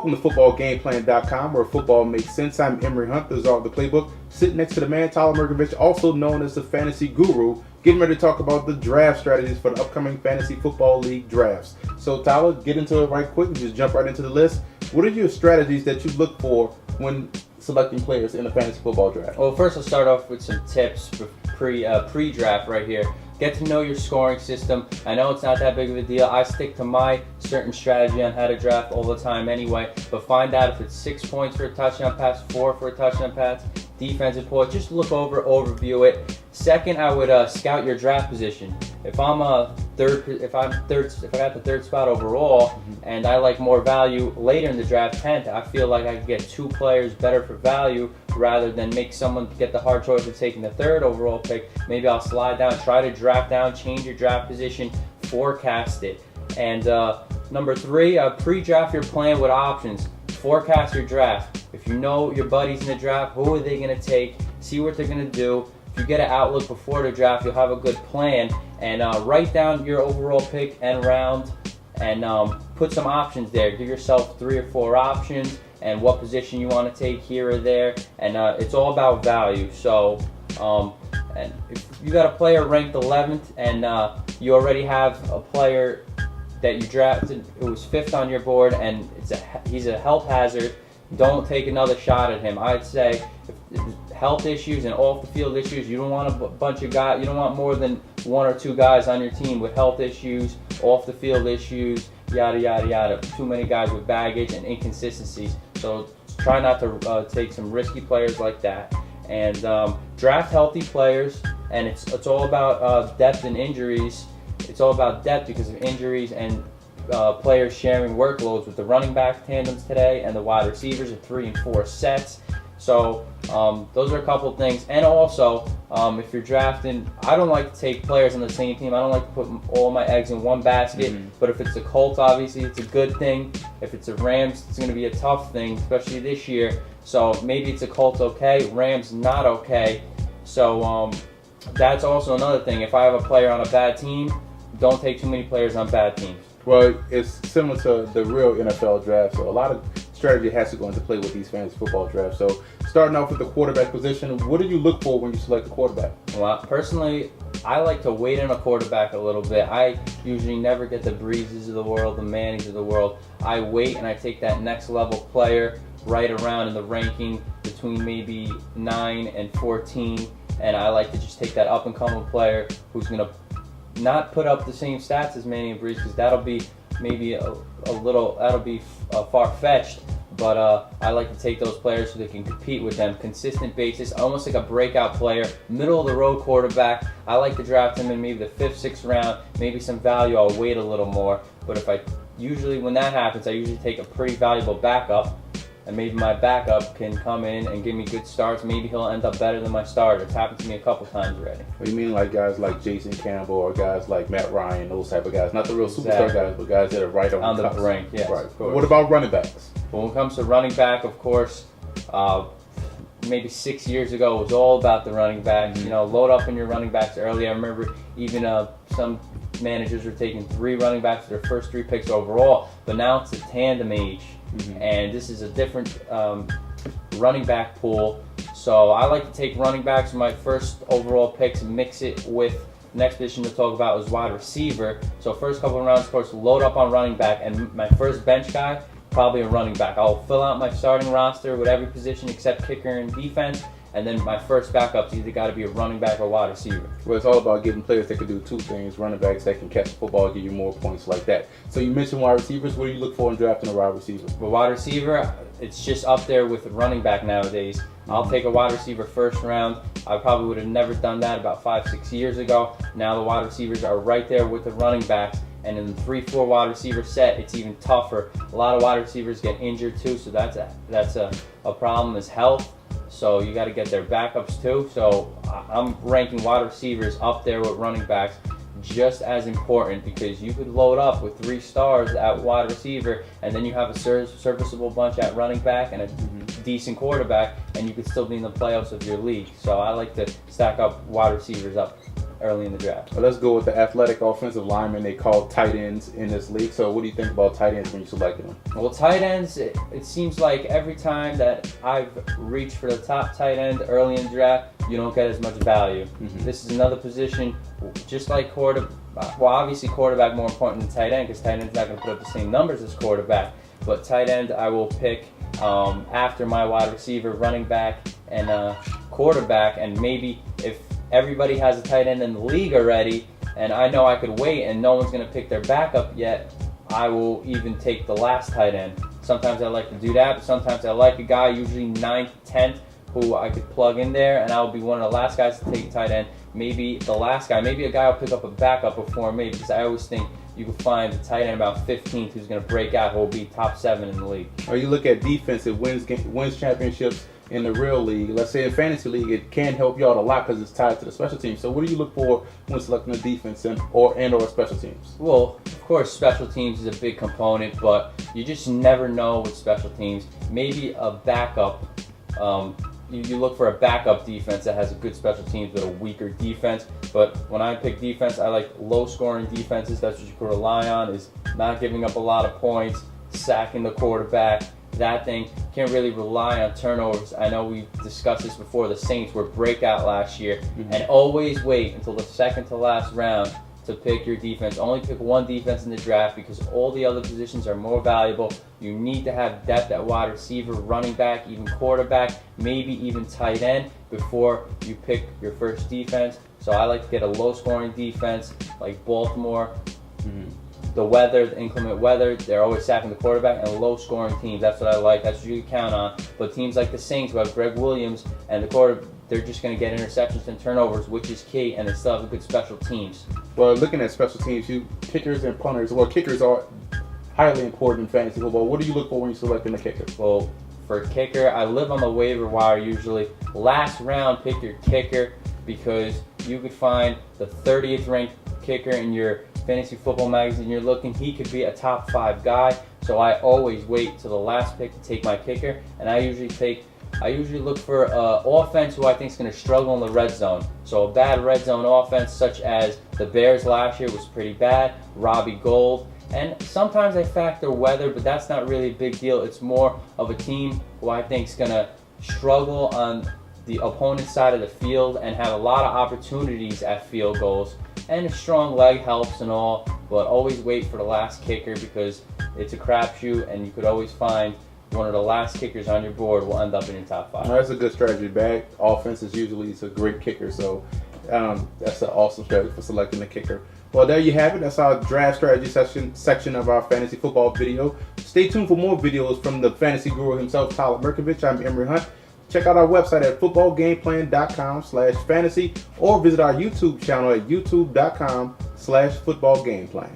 Welcome to FootballGameplan.com, where football makes sense. I'm Emory Hunt, the czar of the playbook, sitting next to the man, Tyler Merkovich, also known as the Fantasy Guru, getting ready to talk about the draft strategies for the upcoming Fantasy Football League drafts. So, Tyler, get into it right quick and just jump right into the list. What are your strategies that you look for when selecting players in the fantasy football draft? Well, first I'll start off with some tips pre-draft right here. Get to know your scoring system. I know it's not that big of a deal. I stick to my certain strategy on how to draft all the time anyway, but find out if it's 6 points for a touchdown pass, 4 for a touchdown pass, defensive point. Just overview it. Second, I would scout your draft position. If I got the third spot overall, and I like more value later in the draft, 10th, I feel like I could get 2 players better for value rather than make someone get the hard choice of taking the 3rd overall pick. Maybe I'll slide down, try to draft down, change your draft position, forecast it. And number 3, pre-draft your plan with options. Forecast your draft. If you know your buddies in the draft, who are they going to take? See what they're going to do. If you get an outlook before the draft, you'll have a good plan. And write down your overall pick and round, and put some options there. Give yourself 3 or 4 options and what position you want to take here or there. And it's all about value. So, and if you got a player ranked 11th and you already have a player that you drafted who was 5th on your board and he's a health hazard, don't take another shot at him. I'd say if health issues and off the field issues, you don't want a bunch of guys, you don't want more than 1 or 2 guys on your team with health issues, off the field issues, yada yada yada. Too many guys with baggage and inconsistencies. So try not to take some risky players like that. And draft healthy players. And it's all about depth and injuries. It's all about depth because of injuries and players sharing workloads with the running back tandems today, and the wide receivers are 3 and 4 sets. So those are a couple of things. And also, if you're drafting, I don't like to take players on the same team. I don't like to put all my eggs in one basket. But if it's the Colts, obviously it's a good thing. If it's the Rams, it's going to be a tough thing, especially this year. So maybe it's a Colts okay, Rams not okay. So that's also another thing. If I have a player on a bad team, don't take too many players on bad teams. Well, it's similar to the real NFL draft, so a lot of strategy has to go into play with these fantasy football drafts. So starting off with the quarterback position, what do you look for when you select a quarterback? Well, personally, I like to wait on a quarterback a little bit. I usually never get the Breezes of the world, the Mannings of the world. I wait and I take that next level player right around in the ranking between maybe 9 and 14, and I like to just take that up-and-coming player who's going to not put up the same stats as Manning and Breeze, because that'll be maybe that'll be far-fetched. But I like to take those players so they can compete with them, consistent basis, almost like a breakout player, middle-of-the-road quarterback. I like to draft him in maybe the 5th, 6th round, maybe some value. I'll wait a little more. But when that happens, I usually take a pretty valuable backup, and maybe my backup can come in and give me good starts. Maybe he'll end up better than my starter. It's happened to me a couple times already. What do you mean, like guys like Jason Campbell or guys like Matt Ryan, those type of guys? Not the real superstar guys, but guys that are right on the brink. Yes, right. of course. What about running backs? When it comes to running back, of course, maybe 6 years ago, it was all about the running backs. You know, load up on your running backs early. I remember even some managers were taking 3 running backs their first 3 picks overall, but now it's the tandem age. And this is a different running back pool. So I like to take running backs with my first overall picks and mix it with the next position to talk about is wide receiver. So first couple of rounds, of course, load up on running back, and my first bench guy, probably a running back. I'll fill out my starting roster with every position except kicker and defense. And then my first backup's either got to be a running back or wide receiver. Well, it's all about getting players that can do 2 things. Running backs that can catch the football, give you more points like that. So you mentioned wide receivers. What do you look for in drafting a wide receiver? For wide receiver, it's just up there with running back nowadays. I'll take a wide receiver first round. I probably would have never done that about 5-6 years ago. Now the wide receivers are right there with the running backs. And in the 3-4 wide receiver set, it's even tougher. A lot of wide receivers get injured too, so that's a problem is health. So you got to get their backups too. So I'm ranking wide receivers up there with running backs, just as important, because you could load up with 3 stars at wide receiver, and then you have a serviceable bunch at running back and a decent quarterback, and you could still be in the playoffs of your league. So I like to stack up wide receivers up early in the draft. Well, let's go with the athletic offensive linemen they call tight ends in this league. So what do you think about tight ends when you selected them? Well, tight ends, it seems like every time that I've reached for the top tight end early in the draft, you don't get as much value. This is another position, just like quarterback. Well, obviously quarterback more important than tight end because tight end's not going to put up the same numbers as quarterback. But tight end I will pick after my wide receiver, running back, and quarterback. And maybe if everybody has a tight end in the league already, and I know I could wait and no one's going to pick their backup yet, I will even take the last tight end. Sometimes I like to do that, but sometimes I like a guy, usually 9th, 10th, who I could plug in there, and I'll be one of the last guys to take tight end. Maybe the last guy, maybe a guy will pick up a backup before me, because I always think you can find a tight end about 15th who's going to break out, who will be top 7 in the league. Or you look at defense, it wins championships in the real league. Let's say in fantasy league, it can help you out a lot because it's tied to the special teams. So what do you look for when selecting a defense or special teams? Well, of course, special teams is a big component, but you just never know with special teams. Maybe a backup. You look for a backup defense that has a good special teams but a weaker defense. But when I pick defense, I like low-scoring defenses. That's what you can rely on, is not giving up a lot of points, sacking the quarterback. That thing can't really rely on turnovers. I know we discussed this before. The Saints were breakout last year, and always wait until the second to last round to pick your defense. Only pick one defense in the draft because all the other positions are more valuable. You need to have depth at wide receiver, running back, even quarterback, maybe even tight end before you pick your first defense. So I like to get a low-scoring defense like Baltimore. The weather, the inclement weather, they're always sacking the quarterback, and low-scoring teams. That's what I like. That's what you can count on. But teams like the Saints, who have Greg Williams and the quarterback, they're just going to get interceptions and turnovers, which is key, and they still have a good special teams. Well, looking at special teams, kickers and punters. Well, kickers are highly important in fantasy football. What do you look for when you're selecting a kicker? Well, for a kicker, I live on the waiver wire usually. Last round, pick your kicker because you could find the 30th ranked kicker in your fantasy football magazine you're looking. He could be a top 5 guy. So I always wait till the last pick to take my kicker, and I usually look for offense who I think is going to struggle in the red zone. So a bad red zone offense, such as the Bears last year, was pretty bad. Robbie Gould. And sometimes I factor weather, but that's not really a big deal. It's more of a team who I think is going to struggle on the opponent's side of the field and have a lot of opportunities at field goals. And a strong leg helps and all, but always wait for the last kicker because it's a crapshoot, and you could always find one of the last kickers on your board will end up in your top 5. That's a good strategy. Bad offense is usually a great kicker, so that's an awesome strategy for selecting the kicker. Well, there you have it. That's our draft strategy section of our fantasy football video. Stay tuned for more videos from the fantasy guru himself, Tyler Merkovich. I'm Emory Hunt. Check out our website at footballgameplan.com/fantasy or visit our YouTube channel at youtube.com/footballgameplan.